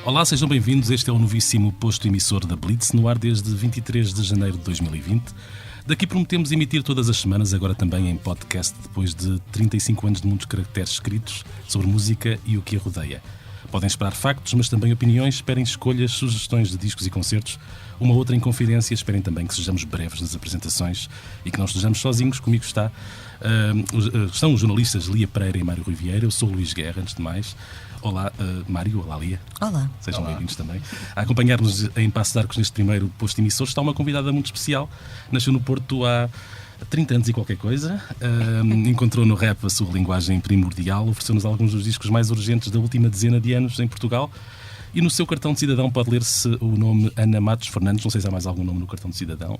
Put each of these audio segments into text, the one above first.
Olá, sejam bem-vindos. Este é o novíssimo posto emissor da Blitz, no ar desde 23 de janeiro de 2020. Daqui prometemos emitir todas as semanas, agora também em podcast, depois de 35 anos de muitos caracteres escritos sobre música e o que a rodeia. Podem esperar factos, mas também opiniões, esperem escolhas, sugestões de discos e concertos, uma outra inconfidência, esperem também que sejamos breves nas apresentações e que não estejamos sozinhos. Comigo estão os jornalistas Lia Pereira e Mário Rui Vieira. Eu sou o Luís Guerra, antes de mais. Olá, Mário. Olá, Lia. Olá. Sejam bem-vindos também. A acompanhar-nos em Paços de Arcos neste primeiro posto emissor está uma convidada muito especial. Nasceu no Porto há 30 anos e qualquer coisa. Encontrou no rap a sua linguagem primordial. Ofereceu-nos alguns dos discos mais urgentes da última dezena de anos em Portugal. E no seu cartão de cidadão pode ler-se o nome Ana Matos Fernandes. Não sei se há mais algum nome no cartão de cidadão.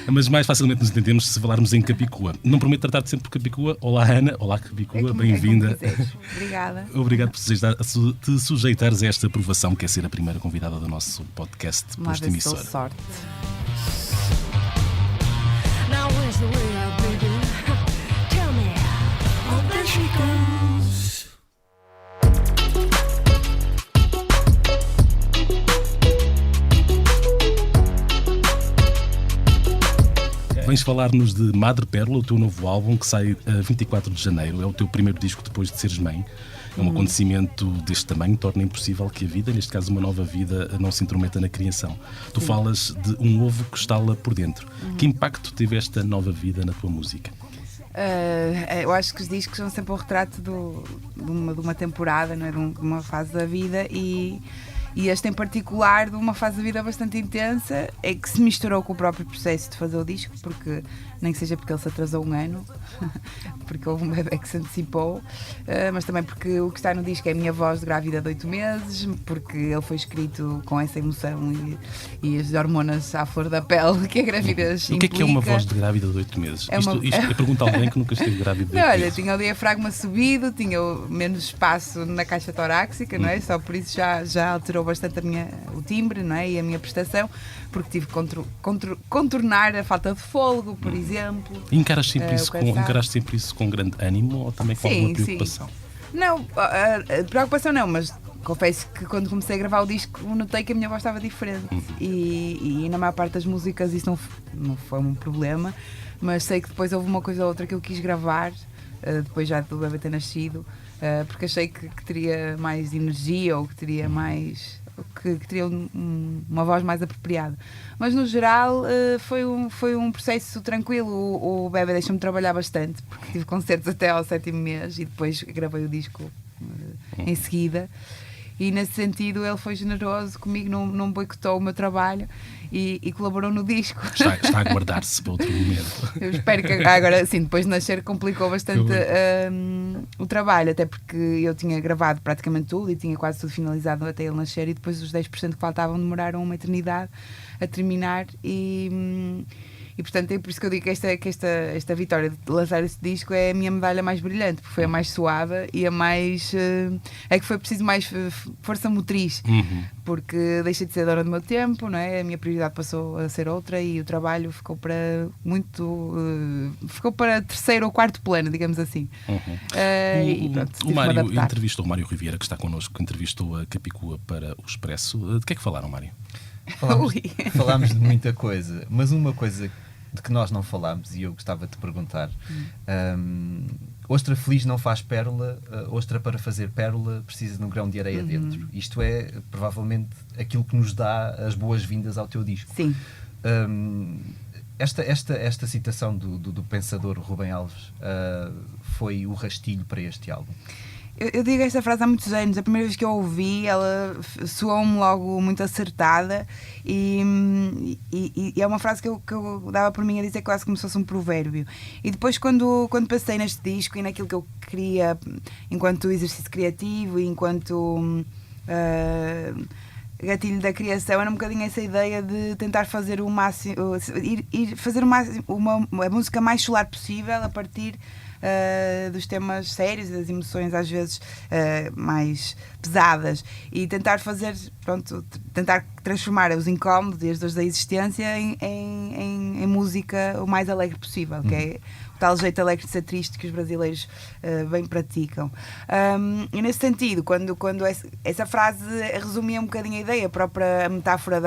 Mas mais facilmente nos entendemos se falarmos em Capicua. Não prometo tratar-te sempre por Capicua. Olá, Ana. Olá, Capicua. Bem-vinda. Obrigada. Obrigado por te sujeitares a esta aprovação, que é ser a primeira convidada do nosso podcast Posto Emissor. Sorte. Now where's the way out, baby? Tell me. Oh, there she goes. Vens falar-nos de Madre Pérola, o teu novo álbum que sai a 24 de janeiro. É o teu primeiro disco depois de seres mãe. É um acontecimento deste tamanho, torna impossível que a vida, neste caso uma nova vida, não se intrometa na criação. Tu falas de um ovo que estala por dentro. Que impacto teve esta nova vida na tua música? Eu acho que os discos são sempre um retrato de uma temporada, não é? De uma fase da vida e este em particular de uma fase da vida bastante intensa, é que se misturou com o próprio processo de fazer o disco, porque nem que seja porque ele se atrasou um ano, porque houve um bebê que se antecipou, mas também porque o que está no disco é a minha voz de grávida de 8 meses, porque ele foi escrito com essa emoção e as hormonas à flor da pele que a gravidez implica. O que é uma voz de grávida de 8 meses? Isto pergunta alguém que nunca esteve grávida de 8 meses. Olha, tinha o diafragma subido, tinha menos espaço na caixa torácica, não é? Só por isso já alterou bastante o timbre, não é? E a minha prestação, porque tive que contornar a falta de fôlego, por exemplo. E encaraste sempre isso com grande ânimo ou também com alguma preocupação? Sim. Não, preocupação não, mas confesso que quando comecei a gravar o disco notei que a minha voz estava diferente e na maior parte das músicas isso não foi um problema, mas sei que depois houve uma coisa ou outra que eu quis gravar depois já do bebê ter nascido, porque achei que teria mais energia ou que teria mais... Que teria uma voz mais apropriada, mas no geral foi um processo tranquilo. O bebê deixou-me trabalhar bastante, porque tive concertos até ao 7º mês e depois gravei o disco em seguida, e nesse sentido ele foi generoso comigo, não boicotou o meu trabalho e colaborou no disco. Está a guardar-se para outro momento. Eu espero que agora, sim, depois de nascer complicou bastante o trabalho, até porque eu tinha gravado praticamente tudo e tinha quase tudo finalizado até ele nascer, e depois os 10% que faltavam demoraram uma eternidade a terminar e portanto é por isso que eu digo que esta vitória de lançar esse disco é a minha medalha mais brilhante, porque foi a mais suave e a mais... é que foi preciso mais força motriz, porque deixei de ser dona do meu tempo, não é? A minha prioridade passou a ser outra e o trabalho ficou para terceiro ou quarto plano, digamos assim. O Mário entrevistou o Mário Rui Vieira, que está connosco, entrevistou a Capicua para o Expresso. De que é que falaram, Mário? Falámos de muita coisa, mas uma coisa de que nós não falámos e eu gostava de te perguntar: ostra feliz não faz pérola, ostra para fazer pérola precisa de um grão de areia dentro. Isto é provavelmente aquilo que nos dá as boas-vindas ao teu disco. Sim. Esta citação do pensador Rubem Alves foi o rastilho para este álbum? Eu digo esta frase há muitos anos. A primeira vez que eu ouvi, ela soou-me logo muito acertada e é uma frase que eu dava por mim a dizer quase como se fosse um provérbio. E depois quando passei neste disco e naquilo que eu queria enquanto exercício criativo e enquanto gatilho da criação, era um bocadinho essa ideia de tentar fazer o máximo, fazer a música mais solar possível a partir dos temas sérios e das emoções às vezes mais pesadas, e tentar transformar os incómodos e as dores da existência em música o mais alegre possível, que é o tal jeito alegre de ser triste que os brasileiros bem praticam. E nesse sentido, quando essa frase resumia um bocadinho a ideia, a própria metáfora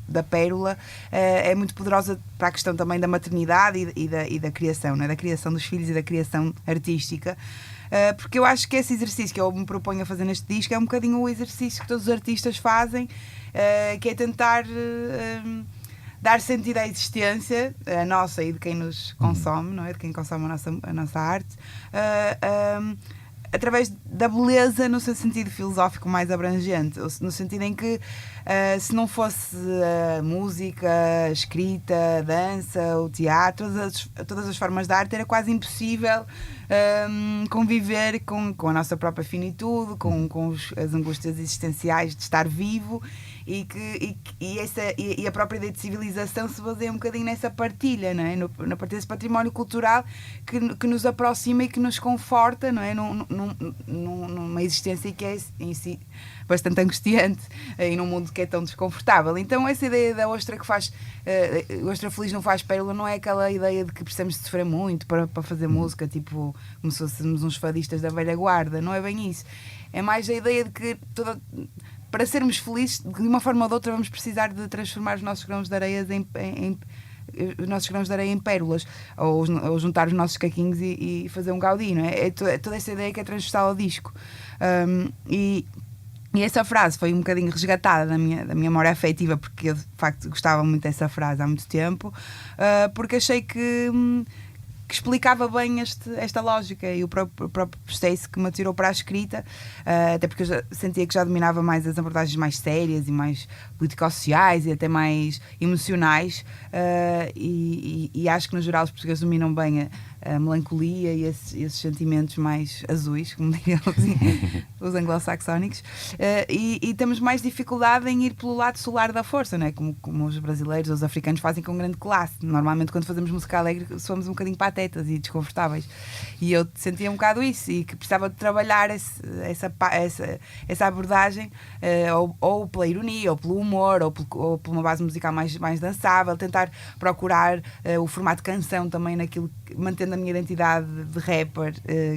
da pérola é muito poderosa para a questão também da maternidade e da criação, não é? Da criação dos filhos e da criação artística. Porque eu acho que esse exercício que eu me proponho a fazer neste disco é um bocadinho o exercício que todos os artistas fazem, que é tentar dar sentido à existência, a nossa e de quem nos consome, não é? De quem consome a nossa arte, através da beleza no seu sentido filosófico mais abrangente, no sentido em que se não fosse a música, a escrita, a dança, o teatro, todas as formas de arte, era quase impossível conviver com a nossa própria finitude, com as angústias existenciais de estar vivo, e a própria ideia de civilização se baseia um bocadinho nessa partilha, não é? Na partilha desse património cultural que nos aproxima e que nos conforta, não é? Numa existência que é em si bastante angustiante e num mundo que é tão desconfortável. Então essa ideia da ostra que faz ostra feliz não faz pérola não é aquela ideia de que precisamos de sofrer muito para fazer música, tipo como se fôssemos uns fadistas da velha guarda. Não é bem isso. É mais a ideia de que para sermos felizes, de uma forma ou de outra, vamos precisar de transformar os nossos grãos de areia em pérolas, ou juntar os nossos caquinhos e fazer um gaudí, não é? É toda essa ideia que é transversal ao disco. E essa frase foi um bocadinho resgatada da minha memória afetiva, porque eu de facto gostava muito dessa frase há muito tempo, porque achei que explicava bem esta lógica e o próprio processo que me atirou para a escrita, até porque eu sentia que já dominava mais as abordagens mais sérias e mais político-sociais e até mais emocionais, e acho que no geral os portugueses dominam bem a melancolia e esses sentimentos mais azuis, como diriam os anglo-saxónicos, e temos mais dificuldade em ir pelo lado solar da força, não é? Como os brasileiros ou os africanos fazem com grande classe. Normalmente quando fazemos música alegre somos um bocadinho patetas e desconfortáveis, e eu sentia um bocado isso e que precisava de trabalhar essa abordagem, ou pela ironia, ou pelo humor, ou por uma base musical mais dançável, tentar procurar o formato de canção também naquilo, mantendo a minha identidade de rapper,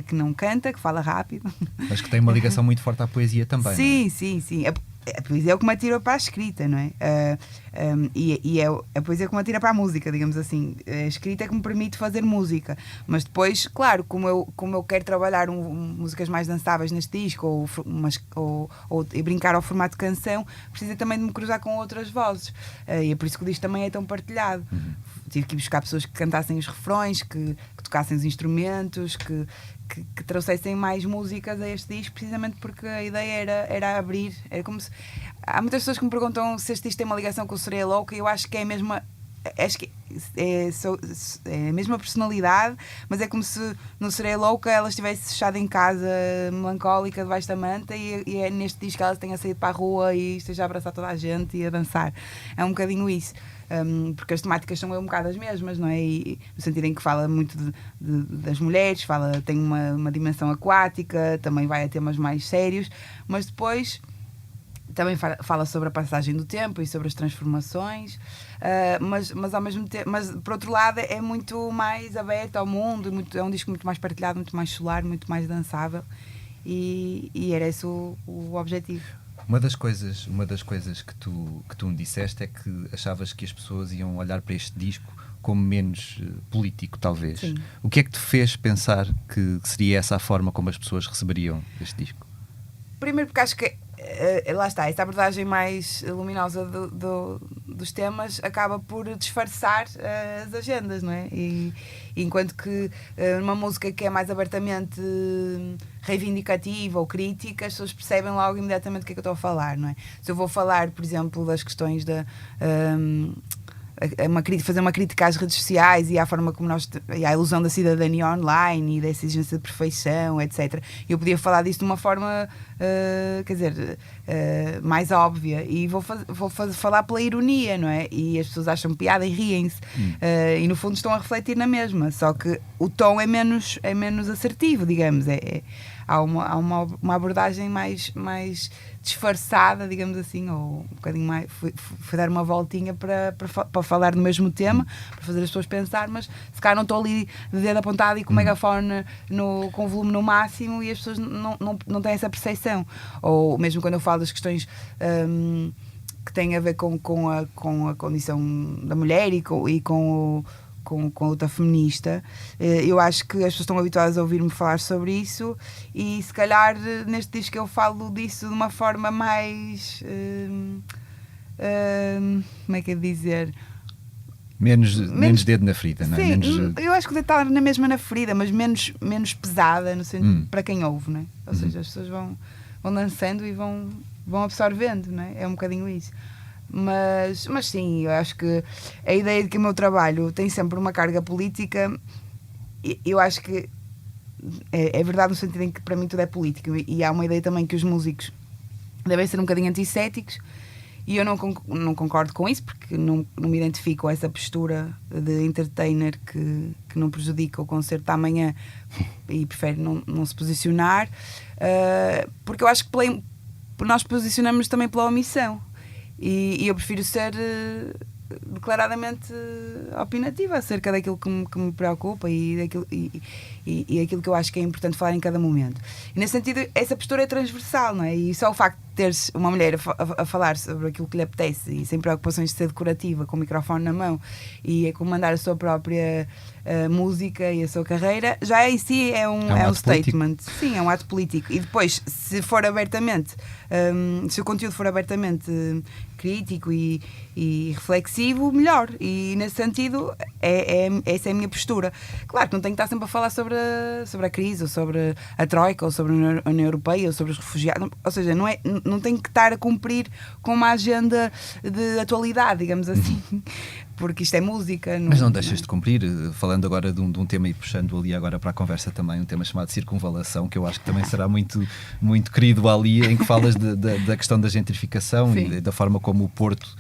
que não canta, que fala rápido. Mas que tem uma ligação muito forte à poesia também. Sim, sim, sim. A poesia é o que me atira para a escrita, não é? E é a poesia que me atira para a música, digamos assim. A escrita é que me permite fazer música. Mas depois, claro, como eu quero trabalhar músicas mais dançáveis neste disco, ou brincar ao formato de canção, precisa também de me cruzar com outras vozes. E é por isso que o disco também é tão partilhado. Tive que ir buscar pessoas que cantassem os refrões, que tocassem os instrumentos, que trouxessem mais músicas a este disco, precisamente porque a ideia era abrir. Era como se... Há muitas pessoas que me perguntam se este disco tem uma ligação com o Sereia Louca, e eu acho que é a mesma. Acho que é a mesma personalidade, mas é como se no Sereia Louca ela estivesse fechada em casa, melancólica, debaixo da manta, e é neste disco que ela tenha saído para a rua e esteja a abraçar toda a gente e a dançar. É um bocadinho isso. Porque as temáticas são um bocado as mesmas, não é? E, no sentido em que fala muito das mulheres, tem uma dimensão aquática, também vai a temas mais sérios, mas depois também fala sobre a passagem do tempo e sobre as transformações, mas ao mesmo tempo, mas por outro lado é muito mais aberto ao mundo, é um disco muito mais partilhado, muito mais solar, muito mais dançável, e era esse o objetivo. Uma das coisas que tu me disseste é que achavas que as pessoas iam olhar para este disco como menos político, talvez. Sim. O que é que te fez pensar que seria essa a forma como as pessoas receberiam este disco? Primeiro porque acho que lá está, esta abordagem mais luminosa dos temas acaba por disfarçar as agendas, não é? E enquanto que numa música que é mais abertamente reivindicativa ou crítica, as pessoas percebem logo imediatamente do que é que eu estou a falar, não é? Se eu vou falar, por exemplo, das questões fazer uma crítica às redes sociais e à forma como e à ilusão da cidadania online e dessa exigência de perfeição, etc. Eu podia falar disso de uma forma mais óbvia, e vou falar pela ironia, não é? E as pessoas acham piada e riem-se, e no fundo estão a refletir na mesma, só que o tom é menos assertivo, digamos. há uma abordagem mais disfarçada, digamos assim, ou um bocadinho mais. Fui dar uma voltinha para falar do mesmo tema, para fazer as pessoas pensar, mas se calhar não estou ali de dedo apontado e com o megafone com o volume no máximo e as pessoas não têm essa percepção. Ou mesmo quando eu falo das questões que têm a ver com a condição da mulher e com a luta feminista, eu acho que as pessoas estão habituadas a ouvir-me falar sobre isso e se calhar neste disco eu falo disso de uma forma mais como é que é dizer? Menos dedo na ferida, não é? Sim, Menos... eu acho que o dedo está na mesma na ferida, mas menos pesada no sentido, para quem ouve, não é? Ou seja, as pessoas vão dançando e vão absorvendo, não é? É um bocadinho isso. Mas sim, eu acho que a ideia de que o meu trabalho tem sempre uma carga política, eu acho que é verdade no sentido em que para mim tudo é político, e há uma ideia também que os músicos devem ser um bocadinho antissépticos, e eu não concordo com isso, porque não me identifico com essa postura de entertainer que não prejudica o concerto da manhã e prefere não se posicionar, porque eu acho que nós posicionamos também pela omissão. E eu prefiro ser declaradamente opinativa acerca daquilo que me preocupa e aquilo que eu acho que é importante falar em cada momento. E nesse sentido, essa postura é transversal, não é? E só o facto de teres uma mulher a falar sobre aquilo que lhe apetece e sem preocupações de ser decorativa, com o microfone na mão e a comandar a sua própria música e a sua carreira, já em si é um statement. Político. Sim, é um ato político. E depois, se for abertamente, se o conteúdo for abertamente crítico e reflexivo, melhor. E nesse sentido, essa é a minha postura. Claro que não tenho que estar sempre a falar sobre a crise, ou sobre a Troika, ou sobre a União Europeia, ou sobre os refugiados. Ou seja, não tenho que estar a cumprir com uma agenda de atualidade, digamos assim. Porque isto é música. Mas não deixas de cumprir, falando agora de um tema e puxando ali agora para a conversa também, um tema chamado circunvalação, que eu acho que também será muito, muito querido ali, em que falas da questão da gentrificação. Sim. E da forma como o Porto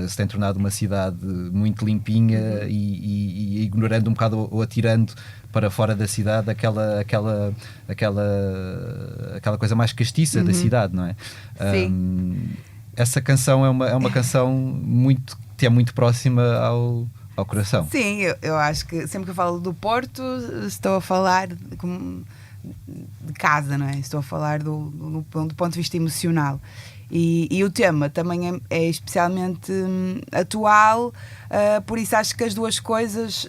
se tem tornado uma cidade muito limpinha e ignorando um bocado ou atirando para fora da cidade aquela coisa mais castiça da cidade, não é? Sim. Essa canção é uma canção muito que é muito próxima ao coração. Sim, eu acho que sempre que eu falo do Porto estou a falar de casa, não é? Estou a falar do ponto de vista emocional. E o tema também é especialmente atual, por isso acho que as duas coisas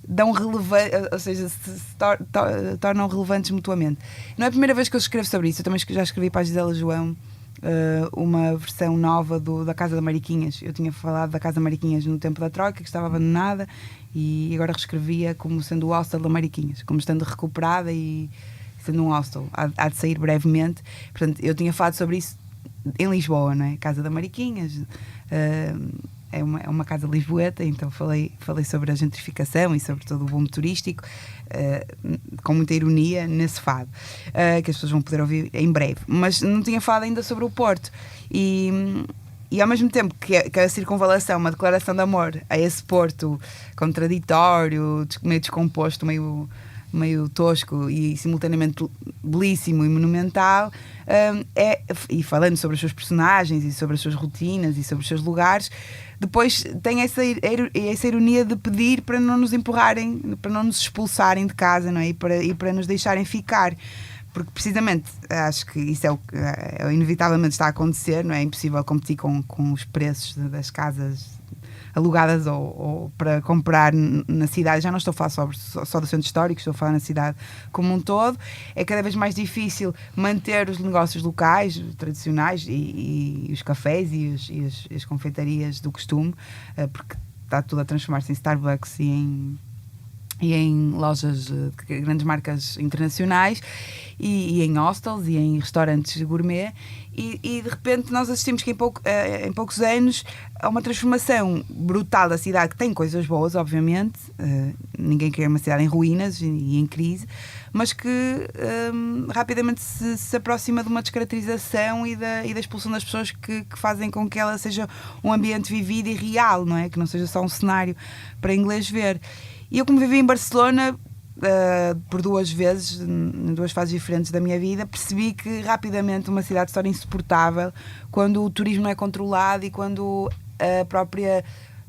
dão relevância, ou seja, se tornam relevantes mutuamente. Não é a primeira vez que eu escrevo sobre isso, eu também já escrevi para a Gisela João uma versão nova da Casa da Mariquinhas. Eu tinha falado da Casa da Mariquinhas no tempo da Troika, que estava abandonada, e agora reescrevia como sendo o hostel da Mariquinhas, como estando recuperada e sendo um hostel. Há de sair brevemente. Portanto, eu tinha falado sobre isso em Lisboa, não é? Casa da Mariquinhas é uma casa lisboeta, então falei sobre a gentrificação e sobre todo o boom turístico, com muita ironia nesse fado, que as pessoas vão poder ouvir em breve. Mas não tinha falado ainda sobre o Porto. E ao mesmo tempo que a circunvalação, uma declaração de amor a esse Porto contraditório, meio descomposto, meio tosco e simultaneamente belíssimo e monumental, e falando sobre os seus personagens e sobre as suas rotinas e sobre os seus lugares, depois tem essa ironia de pedir para não nos empurrarem, para não nos expulsarem de casa, não é? E para nos deixarem ficar. Porque precisamente acho que isso inevitavelmente está a acontecer, não é? É impossível competir com os preços das casas alugadas ou para comprar na cidade. Já não estou a falar só do centro histórico, estou a falar na cidade como um todo. É cada vez mais difícil manter os negócios locais, tradicionais, e os cafés e as confeitarias do costume, porque está tudo a transformar-se em Starbucks e em lojas de grandes marcas internacionais e em hostels e em restaurantes gourmet, e de repente nós assistimos que em poucos anos a uma transformação brutal da cidade, que tem coisas boas, obviamente, ninguém quer uma cidade em ruínas e em crise, mas que rapidamente se aproxima de uma descaracterização e da expulsão das pessoas que fazem com que ela seja um ambiente vivido e real, não é? Que não seja só um cenário para inglês ver. E eu, como vivi em Barcelona, por 2 vezes, em 2 fases diferentes da minha vida, percebi que rapidamente uma cidade se torna insuportável quando o turismo não é controlado e quando a própria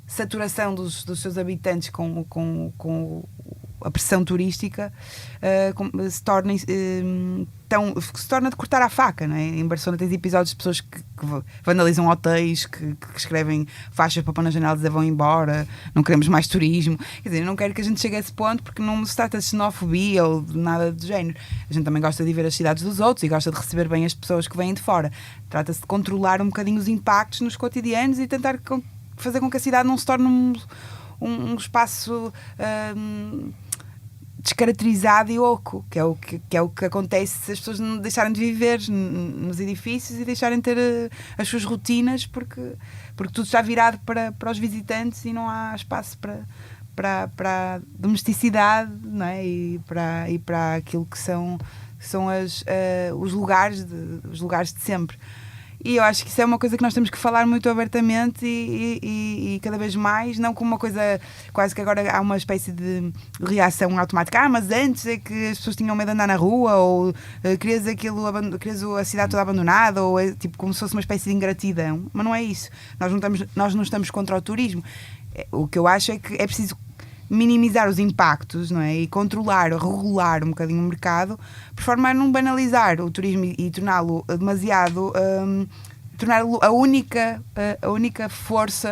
saturação dos seus habitantes com a pressão turística se torna de cortar a faca, não é? Em Barcelona tens episódios de pessoas que vandalizam hotéis, que escrevem faixas para pôr na janela e dizer vão embora, não queremos mais turismo. Quer dizer, eu não quero que a gente chegue a esse ponto, porque não se trata de xenofobia ou de nada do género. A gente também gosta de ver as cidades dos outros e gosta de receber bem as pessoas que vêm de fora. Trata-se de controlar um bocadinho os impactos nos cotidianos e tentar fazer com que a cidade não se torne um espaço descaracterizado e oco, que é o que acontece se as pessoas não deixarem de viver nos edifícios e deixarem de ter as suas rotinas, porque tudo está virado para os visitantes e não há espaço para a domesticidade, não é? e para aquilo que são os lugares de sempre. E eu acho que isso é uma coisa que nós temos que falar muito abertamente e cada vez mais, não como uma coisa quase que agora há uma espécie de reação automática. Mas antes é que as pessoas tinham medo de andar na rua, ou querias a cidade toda abandonada, ou tipo como se fosse uma espécie de ingratidão. Mas não é isso. Nós não estamos contra o turismo. O que eu acho é que é preciso minimizar os impactos, não é? E controlar, regular um bocadinho o mercado, por forma a não banalizar o turismo e torná-lo demasiado, torná-lo a única força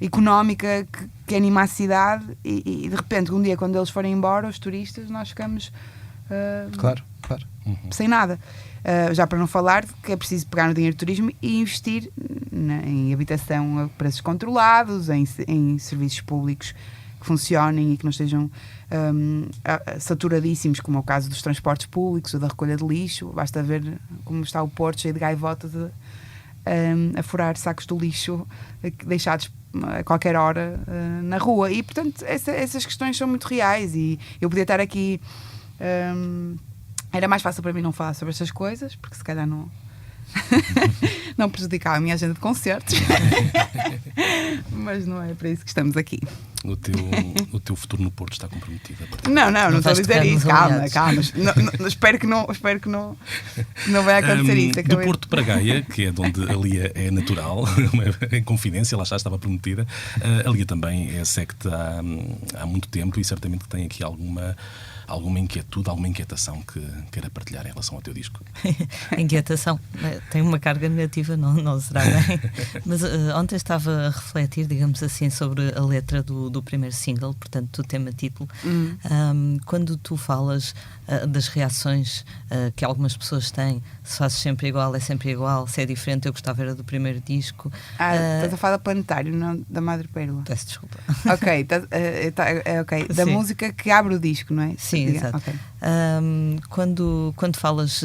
económica que anima a cidade, e de repente um dia quando eles forem embora, os turistas, nós ficamos Claro. sem nada. Já para não falar de que é preciso pegar no dinheiro do turismo e investir em habitação a preços controlados, em serviços públicos que funcionem e que não estejam saturadíssimos, como é o caso dos transportes públicos ou da recolha de lixo. Basta ver como está o Porto cheio de gaivotas a furar sacos de lixo deixados a qualquer hora na rua. E portanto essas questões são muito reais, e eu podia estar aqui... Era mais fácil para mim não falar sobre estas coisas, porque se calhar não prejudicava a minha agenda de concertos. Mas não é para isso que estamos aqui. O teu futuro no Porto está comprometido. Não estou a dizer isso. Calma. Espero que não vai acontecer isso. Do Porto para Gaia, que é de onde a Lia é natural, em confidência, lá estava prometida. A Lia também é secte há muito tempo, e certamente que tem aqui alguma inquietude, alguma inquietação que queira partilhar em relação ao teu disco. Inquietação tem uma carga negativa, não será bem. Mas ontem estava a refletir, digamos assim, sobre a letra do primeiro single, portanto, do tema título. Quando tu falas das reações que algumas pessoas têm, se fazes sempre igual, é sempre igual, se é diferente, eu gostava era do primeiro disco. Estás a falar do Planetário, não da Madre Pérola. Peço desculpa. Ok, da Sim. música que abre o disco, não é? Sim, exato. Okay. Quando falas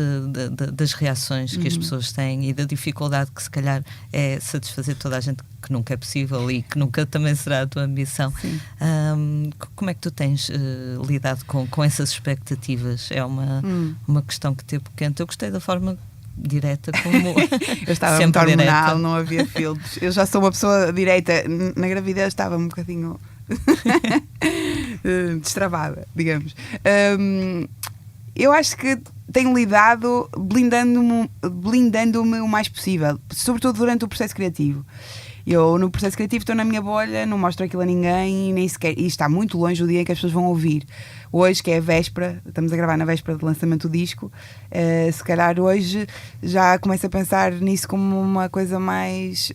das reações que as pessoas têm e da dificuldade que se calhar é satisfazer toda a gente, que nunca é possível e que nunca também será a tua ambição, como é que tu tens lidado com essas expectativas? É uma questão que teve quente. Eu gostei da forma direta como eu estava muito hormonal, não havia filtros. Eu já sou uma pessoa direta. Na gravidez estava um bocadinho destravada, digamos. Eu acho que tenho lidado blindando-me o mais possível, sobretudo durante o processo criativo. Eu, no processo criativo, estou na minha bolha, não mostro aquilo a ninguém, e nem sequer, e está muito longe o dia em que as pessoas vão ouvir. Hoje, que é a véspera, estamos a gravar na véspera do lançamento do disco, se calhar hoje já começo a pensar nisso como uma coisa mais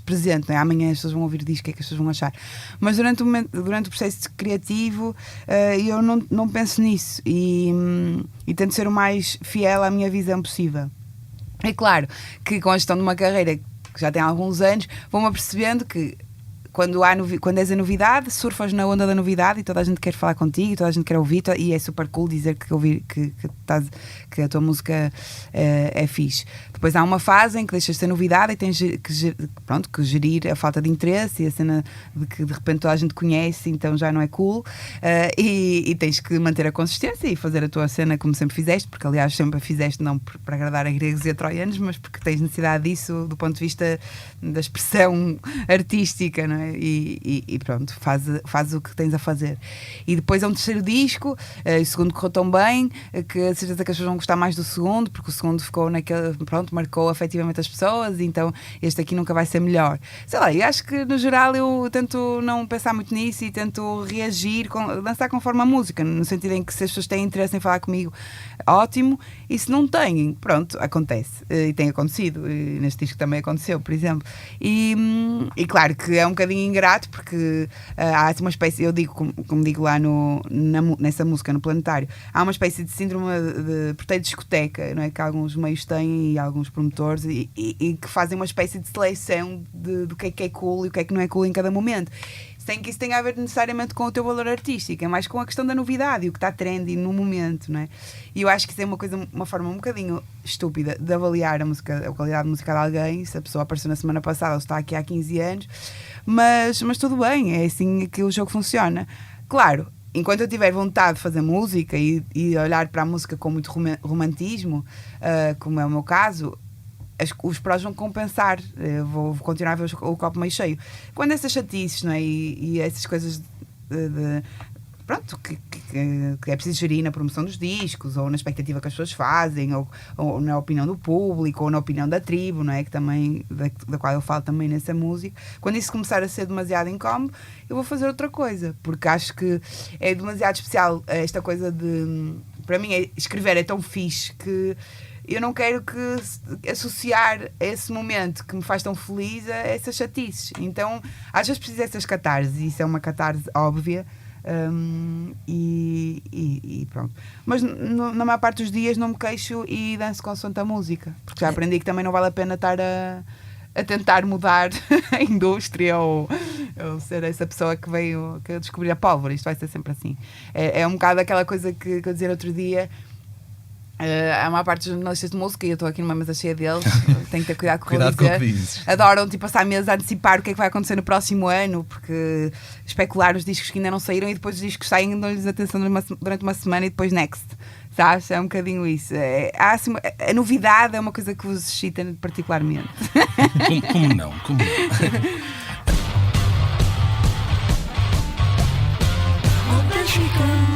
presente, não é? Amanhã as pessoas vão ouvir o disco, o que é que as pessoas vão achar? Mas durante o processo criativo eu não penso nisso, e tento ser o mais fiel à minha visão possível. É claro que com a gestão de uma carreira que já tem alguns anos, vou-me apercebendo que quando és a novidade, surfas na onda da novidade e toda a gente quer falar contigo, toda a gente quer ouvir, e é super cool dizer que a tua música é fixe. Depois há uma fase em que deixas de ser novidade e tens que gerir a falta de interesse e a cena de que de repente toda a gente conhece, então já não é cool, e tens que manter a consistência e fazer a tua cena como sempre fizeste, porque aliás sempre a fizeste não para agradar a gregos e a troianos, mas porque tens necessidade disso do ponto de vista da expressão artística, não é? é? E pronto, faz o que tens a fazer. E depois é um terceiro disco, o segundo correu tão bem que a certeza que as pessoas vão gostar mais do segundo, porque o segundo ficou naquele, pronto, marcou afetivamente as pessoas, então este aqui nunca vai ser melhor. Sei lá, e acho que no geral eu tento não pensar muito nisso e tento reagir, dançar conforme a música, no sentido em que se as pessoas têm interesse em falar comigo, ótimo, e se não têm, pronto, acontece. E tem acontecido, e neste disco também aconteceu, por exemplo. E claro que é um bocadinho ingrato, porque há uma espécie, eu digo, como digo lá nessa música, no Planetário, há uma espécie de síndrome de porteiro de discoteca, não é? Que alguns meios têm e alguns promotores e que fazem uma espécie de seleção do que é cool e o que é que não é cool em cada momento. Sem que isso tenha a ver necessariamente com o teu valor artístico, é mais com a questão da novidade e o que está trendy no momento, não é? E eu acho que isso é uma forma um bocadinho estúpida de avaliar a qualidade musical de alguém, se a pessoa apareceu na semana passada ou está aqui há 15 anos, mas tudo bem, é assim que o jogo funciona. Claro, enquanto eu tiver vontade de fazer música e olhar para a música com muito romantismo, como é o meu caso, os prós vão compensar. Eu vou continuar a ver o copo meio cheio. Quando essas chatices, não é? E essas coisas pronto, que é preciso gerir na promoção dos discos, ou na expectativa que as pessoas fazem, ou na opinião do público, ou na opinião da tribo, não é? Que também, da qual eu falo também nessa música. Quando isso começar a ser demasiado incómodo, eu vou fazer outra coisa, porque acho que é demasiado especial esta coisa de... Para mim, escrever é tão fixe que eu não quero associar esse momento que me faz tão feliz a essas chatices. Então, às vezes preciso dessas catarses, e isso é uma catarse óbvia, e pronto. Mas na maior parte dos dias não me queixo e danço consoante a música, porque já aprendi que também não vale a pena estar a tentar mudar a indústria ou ser essa pessoa que veio descobrir a pólvora. Isto vai ser sempre assim. É um bocado aquela coisa que eu dizia outro dia. Há uma parte dos jornalistas de música, e eu estou aqui numa mesa cheia deles, tenho que ter cuidado com o que dizes. Adoram passar meses a antecipar o que é que vai acontecer no próximo ano, porque especular os discos que ainda não saíram e depois os discos saem e dão-lhes atenção durante uma semana e depois next. Sabes? É um bocadinho isso. Assim, a novidade é uma coisa que vos excita particularmente. Como não? Oh, there she goes.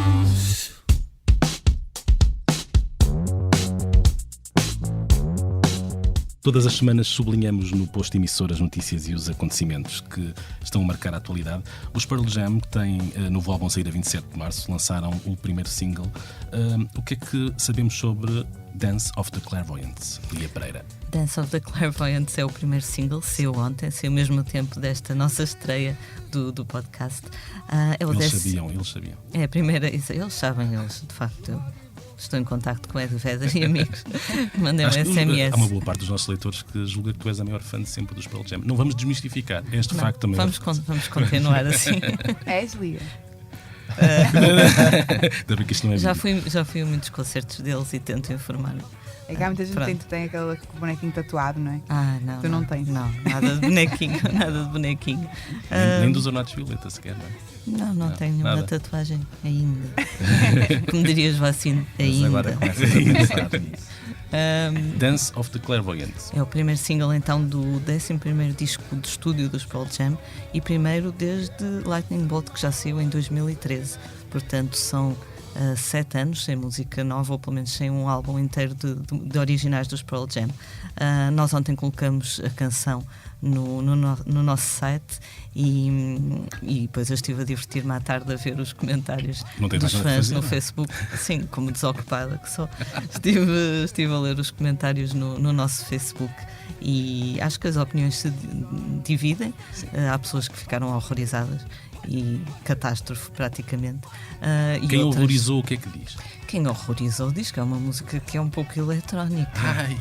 Todas as semanas sublinhamos no posto emissor as notícias e os acontecimentos que estão a marcar a atualidade. Os Pearl Jam têm novo álbum a sair a 27 de março, lançaram o primeiro single. O que é que sabemos sobre Dance of the Clairvoyants, Lia Pereira? Dance of the Clairvoyants é o primeiro single, saiu ontem, saiu ao mesmo tempo desta nossa estreia do podcast. Eles sabiam. É a primeira, eles sabem, de facto. Eu estou em contacto com Ed Vedder e amigos. Mandei um SMS. Há uma boa parte dos nossos leitores que julga que tu és a maior fã de sempre dos Pearl Jam. Não vamos desmistificar este facto também. Vamos continuar assim. És, Lia? Que isto não é já fui a muitos concertos deles e tento informar. É que há muita gente que tem aquele bonequinho tatuado, não é? Não. Tu não tens? Não, nada de bonequinho. Nem dos Ornatos Violeta sequer, não é? Não tenho nenhuma tatuagem ainda. Como dirias, Vacino, Mas ainda. agora começas a pensar nisso. Dance of the Clairvoyants. É o primeiro single então do 11º disco de estúdio dos Pearl Jam e primeiro desde Lightning Bolt, que já saiu em 2013. Portanto, são 7 anos sem música nova, ou pelo menos sem um álbum inteiro de originais dos Pearl Jam. Nós ontem colocamos a canção no nosso site e depois eu estive a divertir-me à tarde a ver os comentários dos fãs no Facebook. Sim, como desocupada que sou, estive a ler os comentários no nosso Facebook e acho que as opiniões se dividem. Há pessoas que ficaram horrorizadas e catástrofe praticamente. Quem horrorizou, o que é que diz? Quem horrorizou diz que é uma música que é um pouco eletrónica. Ai.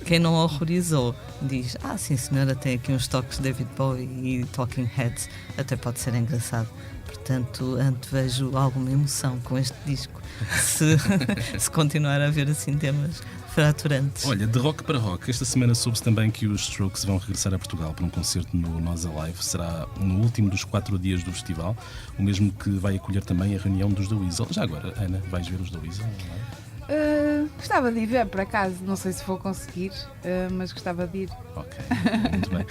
Quem não horrorizou diz: sim senhora, tem aqui uns toques de David Bowie e Talking Heads, até pode ser engraçado. Portanto, antevejo alguma emoção com este disco, se continuar a haver assim temas fraturantes. Olha, de rock para rock, esta semana soube-se também que os Strokes vão regressar a Portugal para um concerto no Nós Alive. Será no último dos 4 dias do festival, o mesmo que vai acolher também a reunião dos The Weasel. Já agora, Ana, vais ver os The Weasel? Gostava de ir ver, por acaso, não sei se vou conseguir, mas gostava de ir. Ok, muito bem.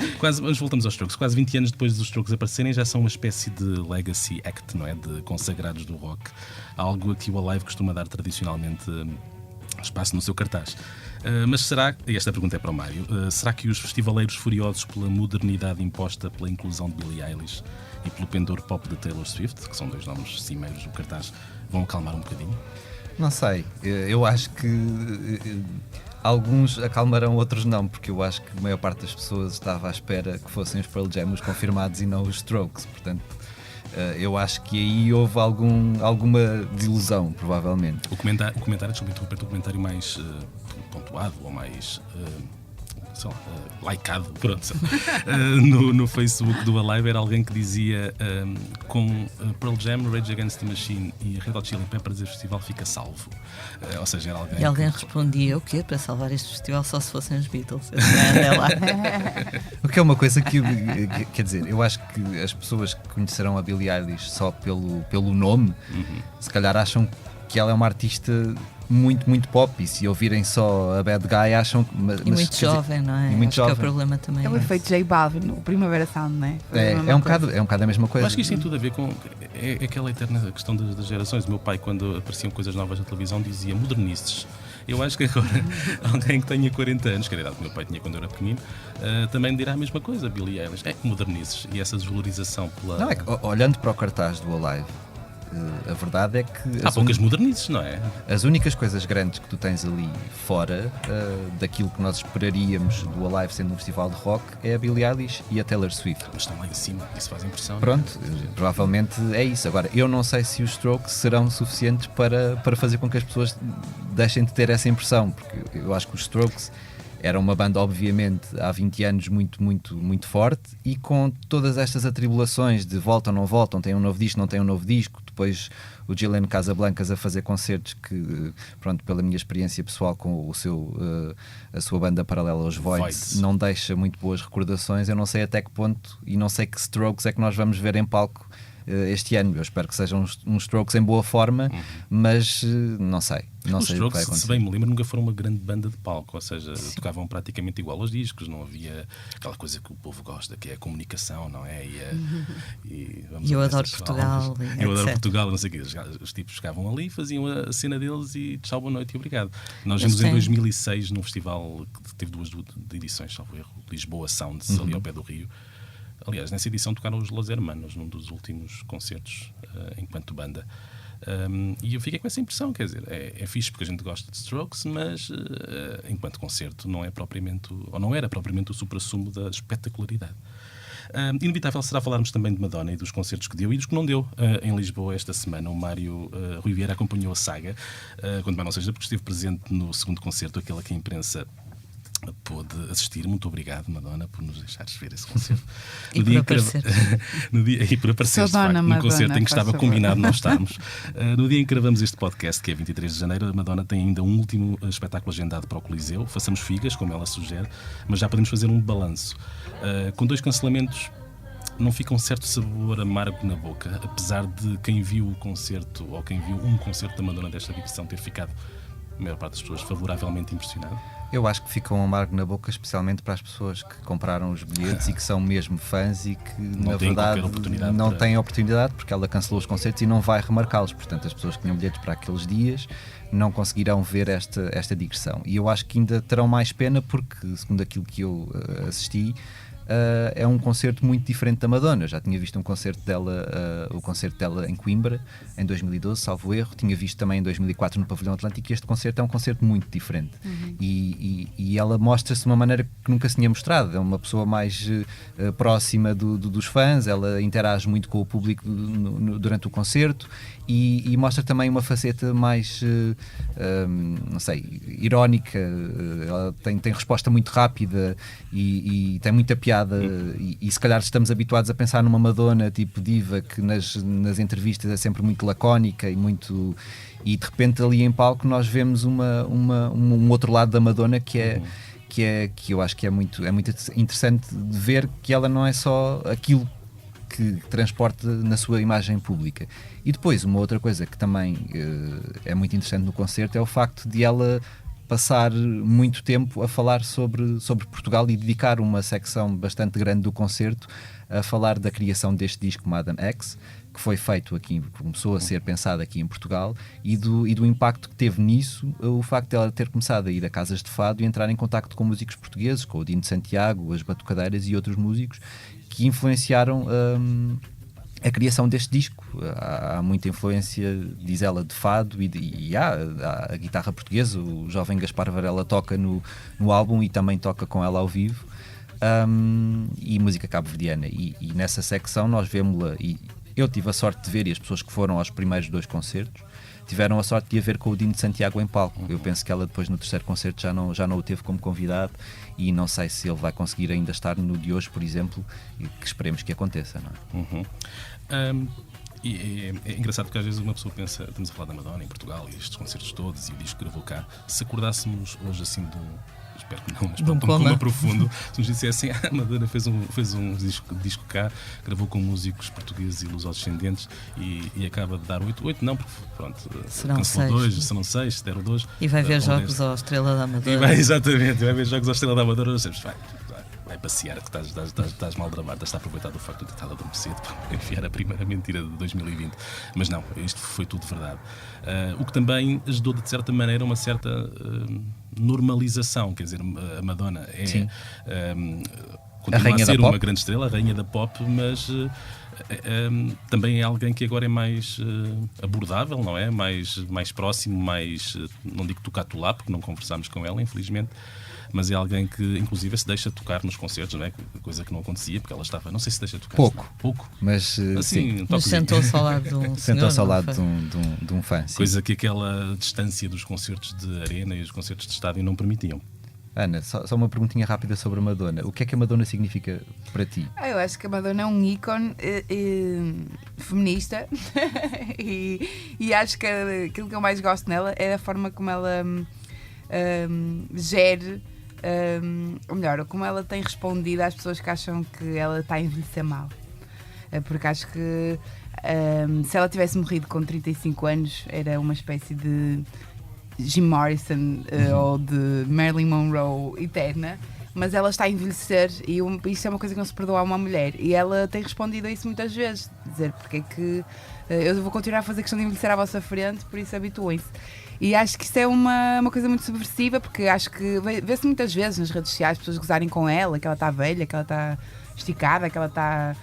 Voltamos aos Strokes. Quase 20 anos depois dos Strokes aparecerem, já são uma espécie de legacy act, não é? De consagrados do rock. Algo a que o Alive costuma dar tradicionalmente espaço no seu cartaz. Mas será, e esta pergunta é para o Mário, será que os festivaleiros furiosos pela modernidade imposta pela inclusão de Billie Eilish e pelo pendor pop de Taylor Swift, que são dois nomes cimeiros do cartaz, vão acalmar um bocadinho? Não sei, eu acho que alguns acalmarão, outros não, porque eu acho que a maior parte das pessoas estava à espera que fossem os Pearl Jam os confirmados e não os Strokes, portanto eu acho que aí houve alguma desilusão, provavelmente. O comentário, desculpe interromper, o comentário mais pontuado ou mais sei lá, likeado, pronto, no Facebook do Alive era alguém que dizia com Pearl Jam, Rage Against the Machine e Red Hot Chili Peppers este festival fica salvo. Ou seja, era alguém. E alguém respondia: o quê? Para salvar este festival só se fossem os Beatles. Até lá. O que é uma coisa que, quer dizer, eu acho que as pessoas que conhecerão a Billie Eilish só pelo nome, se calhar acham que ela é uma artista muito, muito pop, e se ouvirem só a Bad Guy acham que... E muito jovem, não é? E muito acho jovem. que é o problema também. É o efeito J Balvin, o Primavera Sound, não é? É um bocado a mesma coisa. Eu acho que isto tem tudo a ver com aquela eterna questão das gerações. O meu pai, quando apareciam coisas novas na televisão, dizia modernistas. Eu acho que agora alguém que tenha 40 anos, que era a idade que meu pai tinha quando eu era pequenino, também dirá a mesma coisa. Billie Eilish é modernistas, e essa desvalorização pela... Não, é que, olhando para o cartaz do Alive, a verdade é que há poucas modernices, não é? As únicas coisas grandes que tu tens ali fora daquilo que nós esperaríamos do Alive sendo um festival de rock é a Billie Eilish e a Taylor Swift. Mas estão lá em cima, isso faz impressão. Pronto, provavelmente é isso. Agora, eu não sei se os Strokes serão suficientes para fazer com que as pessoas deixem de ter essa impressão, porque eu acho que os Strokes era uma banda, obviamente, há 20 anos muito, muito, muito forte, e com todas estas atribulações de voltam, não voltam, tem um novo disco, não tem um novo disco, depois o Julian Casablancas a fazer concertos que, pronto, pela minha experiência pessoal com a sua banda paralela aos Voids, não deixa muito boas recordações. Eu não sei até que ponto e não sei que Strokes é que nós vamos ver em palco este ano. Eu espero que sejam uns Strokes em boa forma, mas não sei. Não os sei Strokes, o que vai acontecer. Se bem me lembro, nunca foram uma grande banda de palco, ou seja, tocavam praticamente igual aos discos, não havia aquela coisa que o povo gosta, que é a comunicação, não é? E eu adoro Portugal. Eu adoro Portugal, não sei o quê. Os tipos chegavam ali, faziam a cena deles e tchau, boa noite e obrigado. Nós vimos em 2006 num festival que teve duas edições, salvo erro, Lisboa Sounds, ali ao pé do Rio. Aliás, nessa edição tocaram os Los Hermanos, num dos últimos concertos enquanto banda. E eu fiquei com essa impressão, quer dizer, é fixe porque a gente gosta de Strokes, mas enquanto concerto não é propriamente, ou não era propriamente o supra-sumo da espetacularidade. Inevitável será falarmos também de Madonna e dos concertos que deu e dos que não deu em Lisboa esta semana. O Mário Rui Vieira acompanhou a saga, quando mais não seja porque esteve presente no segundo concerto, aquele que a imprensa pôde assistir. Muito obrigado, Madonna, por nos deixares ver esse concerto. E por aparecer. E por aparecer, de facto, num concerto em que estava combinado nós estarmos. No dia em que gravamos este podcast, que é 23 de janeiro, a Madonna tem ainda um último espetáculo agendado para o Coliseu. Façamos figas, como ela sugere, mas já podemos fazer um balanço. Com 2 cancelamentos, não fica um certo sabor amargo na boca, apesar de quem viu o concerto, ou quem viu um concerto da Madonna desta edição, ter ficado, a maior parte das pessoas, favoravelmente impressionado. Eu acho que fica um amargo na boca, especialmente para as pessoas que compraram os bilhetes e que são mesmo fãs e que, na verdade, não têm oportunidade porque ela cancelou os concertos e não vai remarcá-los. Portanto, as pessoas que tinham bilhetes para aqueles dias não conseguirão ver esta digressão. E eu acho que ainda terão mais pena porque, segundo aquilo que eu assisti, é um concerto muito diferente da Madonna. Eu já tinha visto um concerto dela, o concerto dela em Coimbra, em 2012, salvo erro. Tinha visto também em 2004 no Pavilhão Atlântico, e este concerto é um concerto muito diferente. E ela mostra-se de uma maneira que nunca se tinha mostrado. É uma pessoa mais próxima dos fãs, ela interage muito com o público durante o concerto e mostra também uma faceta mais, não sei, irónica. Ela tem resposta muito rápida e tem muita piada. E se calhar estamos habituados a pensar numa Madonna tipo diva que nas entrevistas é sempre muito lacónica e de repente ali em palco nós vemos um outro lado da Madonna que eu acho que é muito interessante de ver que ela não é só aquilo que transporte na sua imagem pública. E depois, uma outra coisa que também é muito interessante no concerto é o facto de ela passar muito tempo a falar sobre Portugal e dedicar uma secção bastante grande do concerto a falar da criação deste disco Madame X, que foi feito aqui, começou a ser pensado aqui em Portugal, e do impacto que teve nisso o facto de ela ter começado a ir a casas de fado e entrar em contacto com músicos portugueses, com o Dino de Santiago, as Batucadeiras e outros músicos que influenciaram a criação deste disco. Há muita influência, diz ela, de fado e há a guitarra portuguesa. O jovem Gaspar Varela toca no álbum e também toca com ela ao vivo, e música cabo-verdiana, e nessa secção nós vemos-la, e eu tive a sorte de ver, e as pessoas que foram aos primeiros 2 concertos tiveram a sorte de a ver com o Dino de Santiago em palco. Eu penso que ela depois no 3º concerto já não o teve como convidado, e não sei se ele vai conseguir ainda estar no de hoje, por exemplo, e que esperemos que aconteça, não é? E é engraçado porque às vezes uma pessoa pensa, estamos a falar da Madonna em Portugal e estes concertos todos e o disco que gravou cá, se acordássemos hoje assim espero que não, mas pronto, um coma profundo, se nos dissessem a Madonna fez um disco cá, gravou com músicos portugueses e lusodescendentes e acaba de dar 8 não, porque pronto, serão 6, serão 6, deram 2 e vai ver jogos ao Estrela da Amadora, exatamente, vai ver jogos ao Estrela da Amadora, vai passear, que estás mal dramado, estás a aproveitar do facto de ter estado a dormir cedo para enfiar a primeira mentira de 2020. Mas não, isto foi tudo verdade. O que também ajudou, de certa maneira, uma certa normalização. Quer dizer, a Madonna continua a ser uma grande estrela, a rainha da pop, mas também é alguém que agora é mais abordável, não é? Mais próximo, não digo tocar-te-lá, porque não conversámos com ela, infelizmente, mas é alguém que inclusive se deixa tocar nos concertos, não é? Coisa que não acontecia, porque ela estava, não sei se deixa tocar pouco, mas assim, mas sentou-se ao lado de um senhor, sentou-se ao lado de um fã, sim. Coisa que aquela distância dos concertos de arena e os concertos de estádio não permitiam. Ana, só uma perguntinha rápida sobre a Madonna. O que é que a Madonna significa para ti? Eu acho que a Madonna é um ícone feminista e acho que aquilo que eu mais gosto nela é a forma como ela gere, ou melhor, como ela tem respondido às pessoas que acham que ela está a envelhecer mal. Porque acho que se ela tivesse morrido com 35 anos era uma espécie de Jim Morrison ou de Marilyn Monroe eterna, mas ela está a envelhecer e isso é uma coisa que não se perdoa a uma mulher, e ela tem respondido a isso muitas vezes, dizer porque é que eu vou continuar a fazer questão de envelhecer à vossa frente, por isso habituem-se. E acho que isso é uma coisa muito subversiva, porque acho que vê-se muitas vezes nas redes sociais pessoas gozarem com ela, que ela está velha, que ela está esticada, que ela está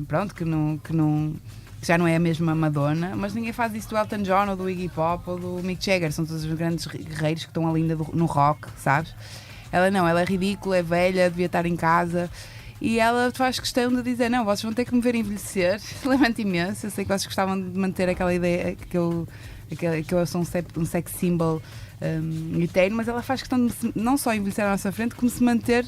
pronto, que já não é a mesma Madonna, mas ninguém faz isso do Elton John ou do Iggy Pop ou do Mick Jagger, são todos os grandes guerreiros que estão ali ainda no rock, sabes? Ela não, ela é ridícula, é velha, devia estar em casa, e ela faz questão de dizer, não, vocês vão ter que me ver envelhecer, lamento imenso, eu sei que vocês gostavam de manter aquela ideia que eu sou um sex symbol eterno, mas ela faz questão de não só envelhecer à nossa frente, como se manter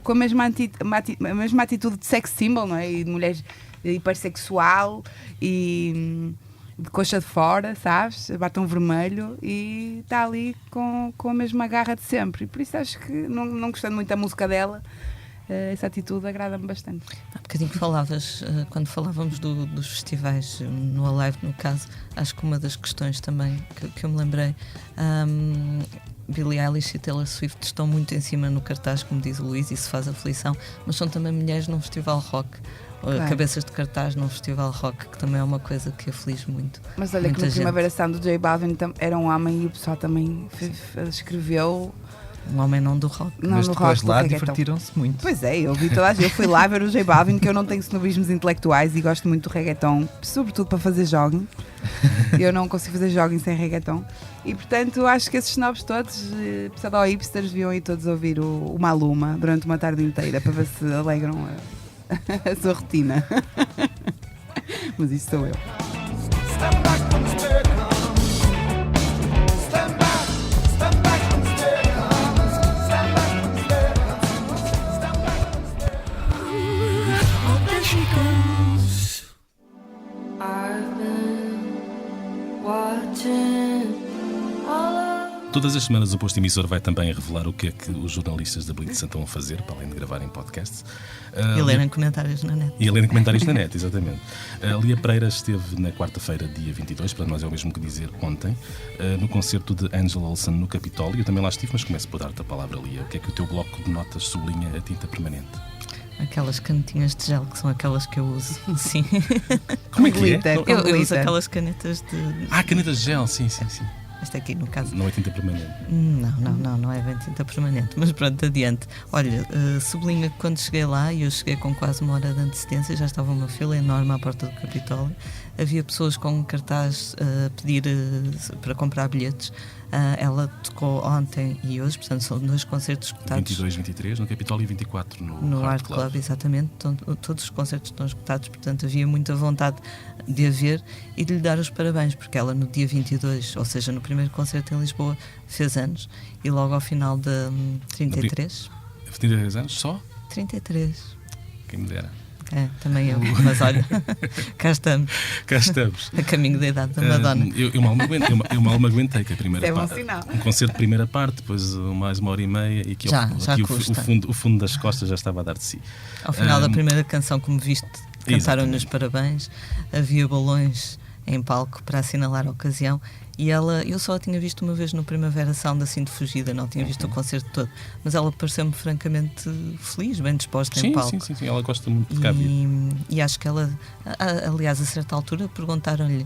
com a mesma atitude de sex symbol, não é? E de mulher hipersexual e de coxa de fora, sabes? Batom vermelho, e está ali com a mesma garra de sempre. E por isso acho que, não gostando muito da música dela, essa atitude agrada-me bastante. Há bocadinho que falavas, quando falávamos dos festivais, no Alive no caso, acho que uma das questões também que eu me lembrei, Billie Eilish e Taylor Swift estão muito em cima no cartaz, como diz o Luís, isso faz aflição, mas são também mulheres num festival rock. Claro. Cabeças de cartaz num festival rock, que também é uma coisa que aflige muito. Mas olha que no Primavera Sound do J Balvin era um homem, e o pessoal também escreveu. Um homem não do rock. Não, mas depois lá divertiram-se muito. Pois é, eu vi toda a gente. Eu fui lá ver o J Balvin, que eu não tenho snobismos intelectuais e gosto muito do reggaeton, sobretudo para fazer jogging. Eu não consigo fazer jogging sem reggaeton. E portanto acho que esses snobs todos, pseudo-hipsters, deviam ir todos ouvir o Maluma durante uma tarde inteira para ver se alegram a sua rotina. Mas isso sou eu. Todas as semanas o posto emissor vai também revelar o que é que os jornalistas da Blitz estão a fazer, para além de gravarem podcasts. E lerem comentários na net. E lerem comentários na net, exatamente. A Lia Pereira esteve na quarta-feira, dia 22, para nós é o mesmo que dizer ontem, no concerto de Angela Olsen no Capitólio. Eu também lá estive, mas começo por dar-te a palavra, Lia. O que é que o teu bloco de notas sublinha a tinta permanente? Aquelas canetinhas de gel que são aquelas que eu uso. Sim. Como é que é? Eu uso aquelas canetas de. Canetas de gel, sim. Esta aqui, no caso. Não é tinta permanente. Não é bem tinta permanente. Mas pronto, adiante. Olha, sublinho que quando cheguei lá, e eu cheguei com quase uma hora de antecedência, já estava uma fila enorme à porta do Capitólio. Havia pessoas com um cartaz a pedir para comprar bilhetes. Ela tocou ontem e hoje, portanto são 2 concertos escutados. 22, 23 no Capitólio e 24 no Art Club, exatamente. Todos os concertos estão escutados, portanto havia muita vontade de a ver e de lhe dar os parabéns, porque ela no dia 22, ou seja, no primeiro concerto em Lisboa, fez anos, e logo ao final de 33. 33 anos só? 33. Quem me dera. Também eu, mas olha, cá estamos. A caminho da idade da Madonna. Eu mal me aguentei, que a primeira parte. Sinal. Um concerto de primeira parte, depois mais uma hora e meia, e aqui o fundo das costas já estava a dar de si. Ao final da primeira canção, como viste, cantaram-nos parabéns, havia balões em palco para assinalar a ocasião. E eu só a tinha visto uma vez no Primavera Sound, assim de fugida, não tinha visto o concerto todo, mas ela pareceu-me francamente feliz, bem disposta em palco. Sim, ela gosta muito de cá vir. E acho que ela, aliás, a certa altura perguntaram-lhe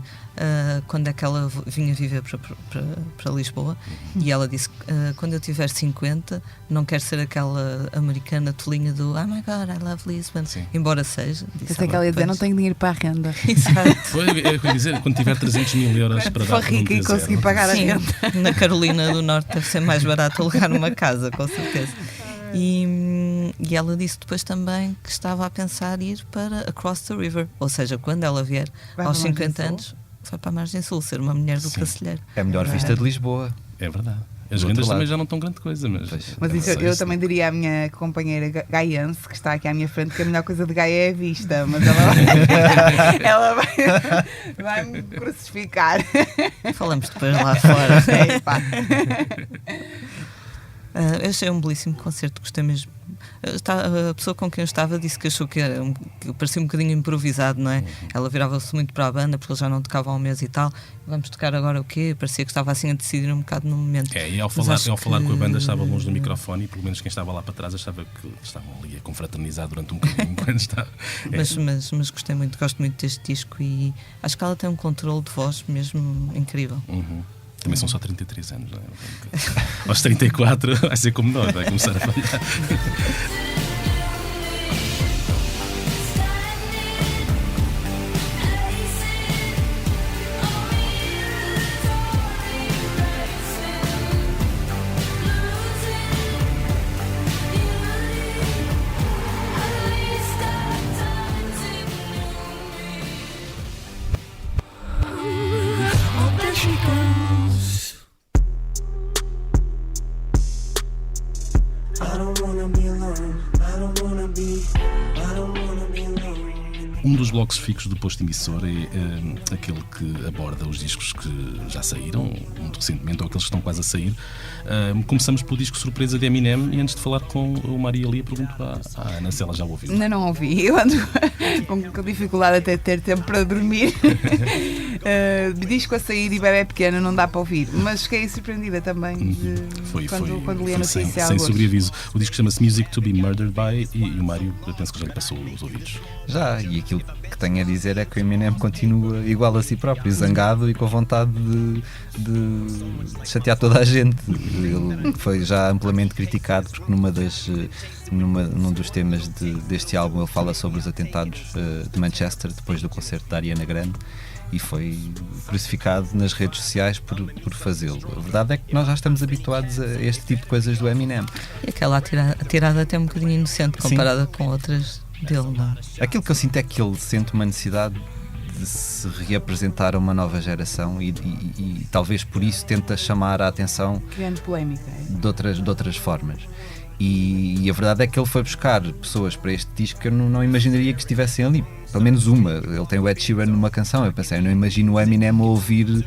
quando é que ela vinha viver para Lisboa, e ela disse: quando eu tiver 50, não quero ser aquela americana tolinha do "Oh my God, I love Lisbon", embora seja. Pensei que ela ia dizer: não tenho dinheiro para a renda. Exato. Foi, eu ia dizer, quando tiver 300 mil euros para dar para e consegui pagar a renda. Na Carolina do Norte deve ser mais barato alugar uma casa, com certeza. E ela disse depois também que estava a pensar ir para Across the River, ou seja, quando ela vier aos 50 anos, vai para a Margem Sul, ser uma mulher do Cacilheiro. É a melhor vista de Lisboa. É verdade. As rendas também já não estão grande coisa, mas isso eu também diria à minha companheira gaiense, que está aqui à minha frente, que a melhor coisa de Gaia é a vista, mas ela vai me crucificar. Falamos depois lá fora. Pá. Eu achei um belíssimo concerto, gostei mesmo. A pessoa com quem eu estava disse que achou que parecia um bocadinho improvisado, não é? Ela virava-se muito para a banda, porque eles já não tocavam há um mês e tal. Vamos tocar agora o quê? Parecia que estava assim a decidir um bocado no momento. E ao falar com a banda estava longe do microfone, e pelo menos quem estava lá para trás achava que estavam ali a confraternizar durante um bocadinho quando estava. Mas gostei muito, gosto muito deste disco, e acho que ela tem um controle de voz mesmo incrível. Também são só 33 anos, não é? Aos 34 vai ser como nós, vai começar a falhar. Um dos blocos fixos do posto emissor é aquele que aborda os discos que já saíram, muito recentemente, ou aqueles que estão quase a sair. Começamos pelo disco surpresa de Eminem, e antes de falar com o Maria Lia, pergunto à Ana se ela já o ouviu. Ainda não ouvi, eu ando com dificuldade até de ter tempo para dormir. Disco a sair e bebê pequeno não dá para ouvir, mas fiquei surpreendida também quando li a notícia. Sem sobreaviso. O disco chama-se Music to be Murdered By, e o Mário, eu penso que já lhe passou os ouvidos. Já, e aquilo que tenho a dizer é que o Eminem continua igual a si próprio, zangado e com vontade de chatear toda a gente. Ele foi já amplamente criticado porque num dos temas deste álbum ele fala sobre os atentados de Manchester depois do concerto da Ariana Grande, e foi crucificado nas redes sociais por fazê-lo. A verdade é que nós já estamos habituados a este tipo de coisas do Eminem. E aquela tirada até um bocadinho inocente comparada com outras dele, não? Aquilo que eu sinto é que ele sente uma necessidade de se reapresentar a uma nova geração, e talvez por isso tenta chamar a atenção, criando polémica, de outras formas. E a verdade é que ele foi buscar pessoas para este disco que eu não imaginaria que estivessem ali. Pelo menos uma. Ele tem o Ed Sheeran numa canção. Eu pensei, eu não imagino o Eminem a ouvir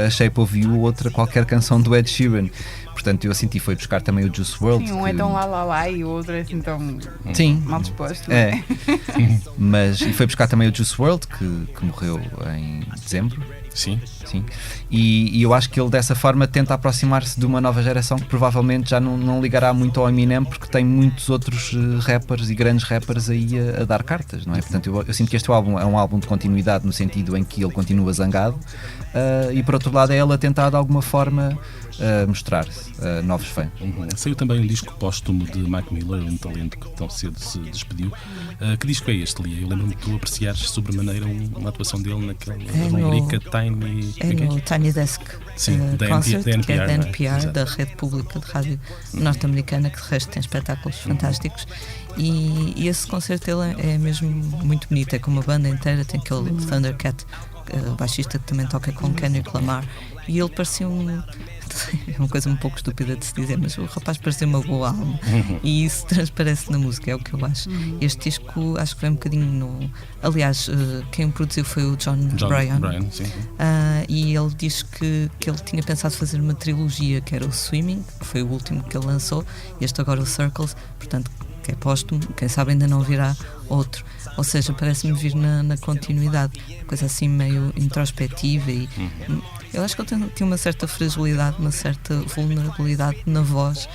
a Shape of You ou outra qualquer canção do Ed Sheeran. Portanto, eu senti, foi buscar também o Juice WRLD. Sim, um é tão lá e o outro é assim tão mal disposto. É. Mas e foi buscar também o Juice WRLD, que morreu em dezembro. Sim. E eu acho que ele dessa forma tenta aproximar-se de uma nova geração que provavelmente já não ligará muito ao Eminem, porque tem muitos outros rappers e grandes rappers aí a dar cartas, não é? Portanto, eu sinto que este álbum é um álbum de continuidade no sentido em que ele continua zangado, e por outro lado é ele a tentar de alguma forma mostrar-se a novos fãs. Saiu também um disco póstumo de Mac Miller, um talento que tão cedo se despediu. Que disco é este, Lia? Eu lembro-me de tu apreciares sobremaneira uma atuação dele naquela rubrica Tiny... É no Tiny Desk Concert, da NPR, que é da NPR, não é? da rede pública de rádio norte-americana, que de resto tem espetáculos fantásticos. E esse concerto ele é mesmo muito bonito, é com uma banda inteira, tem aquele Thundercat, baixista que também toca com Kendrick Lamar, e ele parecia é uma coisa um pouco estúpida de se dizer, mas o rapaz parecia uma boa alma, e isso transparece na música, é o que eu acho. Este disco acho que vem um bocadinho aliás, quem o produziu foi o John Bryan, sim. E ele diz que ele tinha pensado fazer uma trilogia, que era o Swimming, que foi o último que ele lançou, e este agora o Circles, portanto que é póstumo, quem sabe ainda não virá outro. Ou seja, parece-me vir na continuidade, coisa assim meio introspectiva, e eu acho que ele tem uma certa fragilidade, uma certa vulnerabilidade na voz,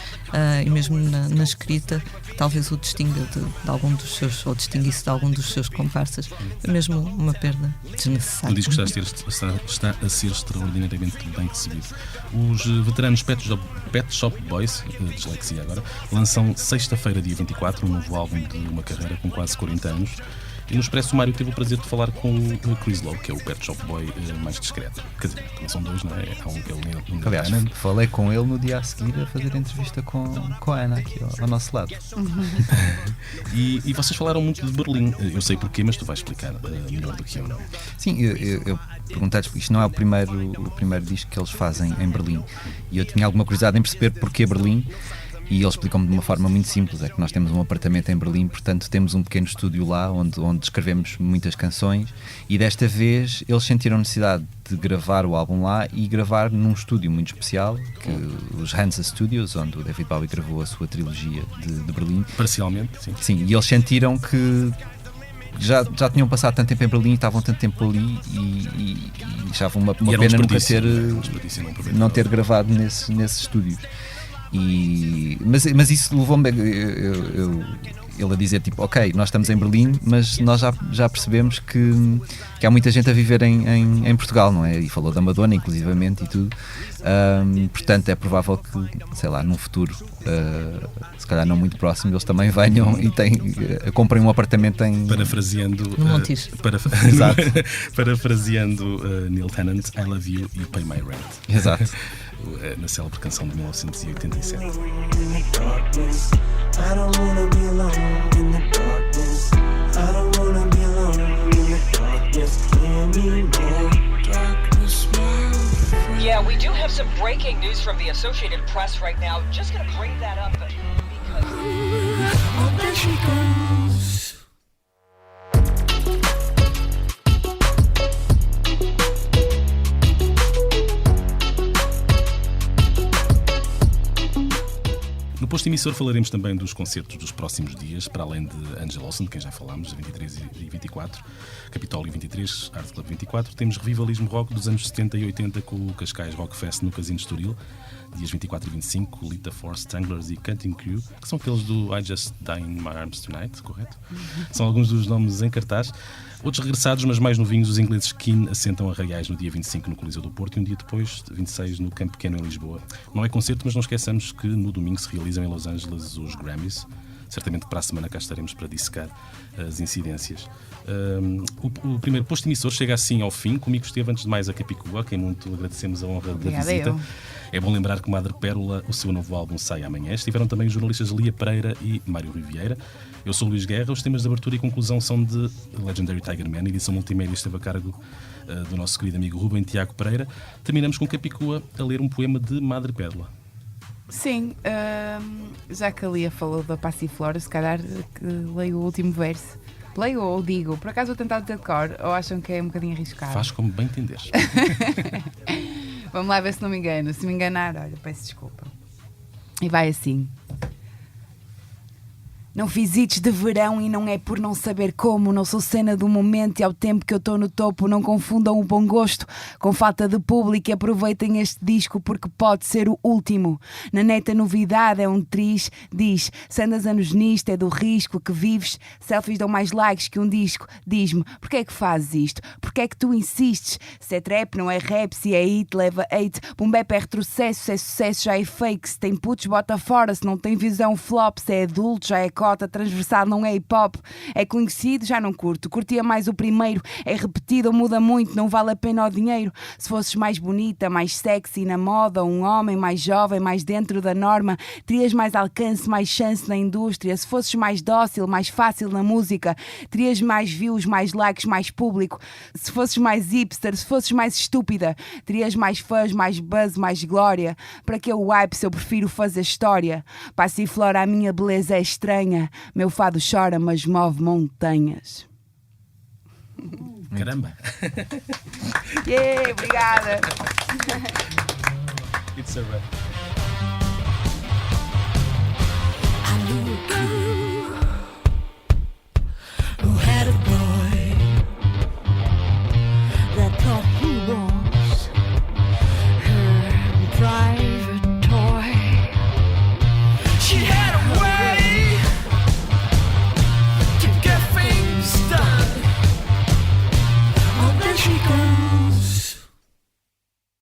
e mesmo na escrita, que talvez o distinga de algum dos seus, ou distinguisse de algum dos seus comparsas. É mesmo uma perda desnecessária. O disco está a ser extraordinariamente bem recebido. Os veteranos Pet Shop Boys, dislexia agora, lançam sexta-feira, dia 24, um novo álbum de uma carreira com quase 40 anos. E no Expresso, o Mário teve o prazer de falar com o Chris Lowe, que é o Pet Shop Boy mais discreto. Quer dizer, também são dois, não é? Há um que é o Neil Aliás, Tennant. falei com ele no dia a seguir a fazer a entrevista com a Ana aqui ao nosso lado. E vocês falaram muito de Berlim. Eu sei porquê, mas tu vais explicar melhor do que eu, não? Sim, eu perguntei-lhes, porque isto não é o primeiro disco que eles fazem em Berlim. E eu tinha alguma curiosidade em perceber porquê Berlim. E ele explicou-me de uma forma muito simples, é que nós temos um apartamento em Berlim, portanto temos um pequeno estúdio lá onde escrevemos muitas canções, e desta vez eles sentiram necessidade de gravar o álbum lá e gravar num estúdio muito especial, os Hansa Studios, onde o David Bowie gravou a sua trilogia de Berlim. Parcialmente, sim. Sim, e eles sentiram que já tinham passado tanto tempo em Berlim, estavam tanto tempo ali e achavam uma pena nunca não ter gravado nesses estúdios. Mas isso levou-me ele a dizer tipo, ok, nós estamos em Berlim, mas nós já percebemos que há muita gente a viver em Portugal, não é? E falou da Madonna inclusivamente e tudo. Portanto é provável que, sei lá, num futuro se calhar não muito próximo, eles também venham e comprem um apartamento em... Parafraseando no Montijo. Exato. Parafraseando Neil Tennant, I Love You, You Pay My Rent. Exato. Na célebre canção de 1987. Yeah, we do have some breaking news from the Associated Press right now. Just gonna bring that up because... Oh, there she goes. No posto emissor falaremos também dos concertos dos próximos dias, para além de Angela Olsen, de quem já falámos, 23 e 24, Capitólio 23, Art Club 24. Temos revivalismo rock dos anos 70 e 80 com o Cascais Rock Fest no Casino de Estoril, dias 24 e 25, Lita Force, Stranglers e Cutting Crew, que são aqueles do I Just Die in My Arms Tonight, correto? São alguns dos nomes em cartaz. Outros regressados, mas mais novinhos, os ingleses Keane assentam a Reais no dia 25 no Coliseu do Porto e um dia depois, 26, no Campo Pequeno em Lisboa. Não é concerto, mas não esqueçamos que no domingo se realizam em Los Angeles os Grammys. Certamente para a semana cá estaremos para dissecar as incidências. O primeiro posto emissor chega assim ao fim. Comigo esteve antes de mais a Capicua, a quem muito agradecemos a honra da visita. É bom lembrar que Madre Pérola, o seu novo álbum, sai amanhã. Estiveram também os jornalistas Lia Pereira e Mário Riviera. Eu sou o Luís Guerra. Os temas de abertura e conclusão são de Legendary Tiger Man. A edição multimédia esteve a cargo do nosso querido amigo Rubem Tiago Pereira. Terminamos com Capicua a ler um poema de Madre Pérola. Sim, já que a Lia falou da Passiflora, se calhar que leio o último verso. Leio ou digo? Por acaso vou tentar dizer de cor ou acham que é um bocadinho arriscado? Faz como bem entenderes. Vamos lá ver se não me engano. Se me enganar, olha, peço desculpa. E vai assim. Não fiz hits de verão e não é por não saber como. Não sou cena do momento e ao tempo que eu estou no topo. Não confundam o bom gosto com falta de público e aproveitem este disco porque pode ser o último. Na neta novidade é um triz, diz. Se andas anos nisto é do risco que vives. Selfies dão mais likes que um disco. Diz-me, porquê é que fazes isto? Porquê é que tu insistes? Se é trap não é rap, se é hit leva hate. Boom bap é retrocesso, se é sucesso já é fake. Se tem putos bota fora, se não tem visão flop. Se é adulto já é cota transversal, não é hip hop. É conhecido, já não curto. Curtia mais o primeiro. É repetido, muda muito, não vale a pena o dinheiro. Se fosses mais bonita, mais sexy na moda, um homem mais jovem, mais dentro da norma, terias mais alcance, mais chance na indústria. Se fosses mais dócil, mais fácil na música, terias mais views, mais likes, mais público. Se fosses mais hipster, se fosses mais estúpida, terias mais fãs, mais buzz, mais glória. Para que o hype se eu prefiro fazer história? Passiflora, a minha beleza é estranha. Meu fado chora, mas move montanhas. Caramba! Yeah, obrigada! It's a wrap.